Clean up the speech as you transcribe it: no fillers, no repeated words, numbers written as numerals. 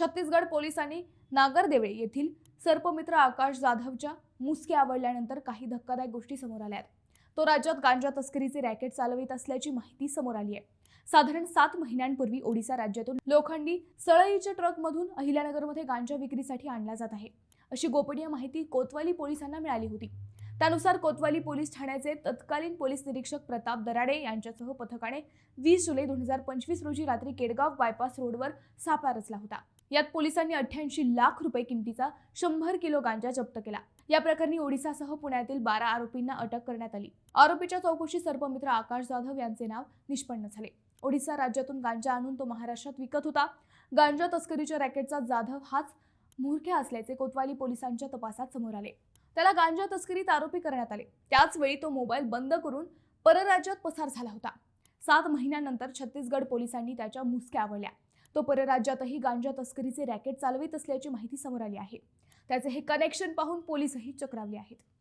छत्तीसगड पोलिसांनी नागरदेवळे येथील सर्पमित्र आकाश जाधवच्या मुसके आवळल्यानंतर काही धक्कादायक गोष्टी समोर आल्या आहेत. तो राज्यात गांजा तस्करीचे रॅकेट चालवित असल्याची माहिती समोर आली आहे. साधारण 7 महिन्यांपूर्वी ओडिसा राज्यातून लोखंडी सळईच्या ट्रकमधून अहिल्यानगरमध्ये गांजा विक्रीसाठी आणला जात आहे, अशी गोपनीय माहिती कोतवाली पोलिसांना मिळाली होती. त्यानुसार कोतवाली पोलीस ठाण्याचे तत्कालीन पोलीस निरीक्षक प्रताप दराडे यांच्यासह पथकाने 20 जुलै 2025 रोजी रात्री केडगाव बायपास रोडवर सापळा रचला होता. यात पोलिसांनी 88 लाख रुपये किमतीचा 100 किलो गांजा जप्त केला. या प्रकरणी ओडिसासह पुण्यातील 12 आरोपींना अटक करण्यात आली. आरोपीच्या चौकशीत सर्पमित्र आकाश जाधव यांचे नाव निष्पन्न झाले. ओडिसा राज्यातून गांजा आणून तो महाराष्ट्रात विकत होता. गांजा तस्करीच्या रॅकेटचा जाधव हाच म्होरक्या असल्याचे कोतवाली पोलिसांच्या तपासात समोर आले. त्याला गांजा तस्करीत आरोपी करण्यात आले. त्याच वेळी तो मोबाईल बंद करून परराज्यात पसार झाला होता. 7 महिन्यांनंतर छत्तीसगड पोलिसांनी त्याच्या मुसक्या आवळल्या. तो परराज्यातही गांजा तस्करीचे रॅकेट चालवित असल्याची माहिती समोर आली आहे. त्याचे हे कनेक्शन पाहून पोलीसही चक्रावले आहेत.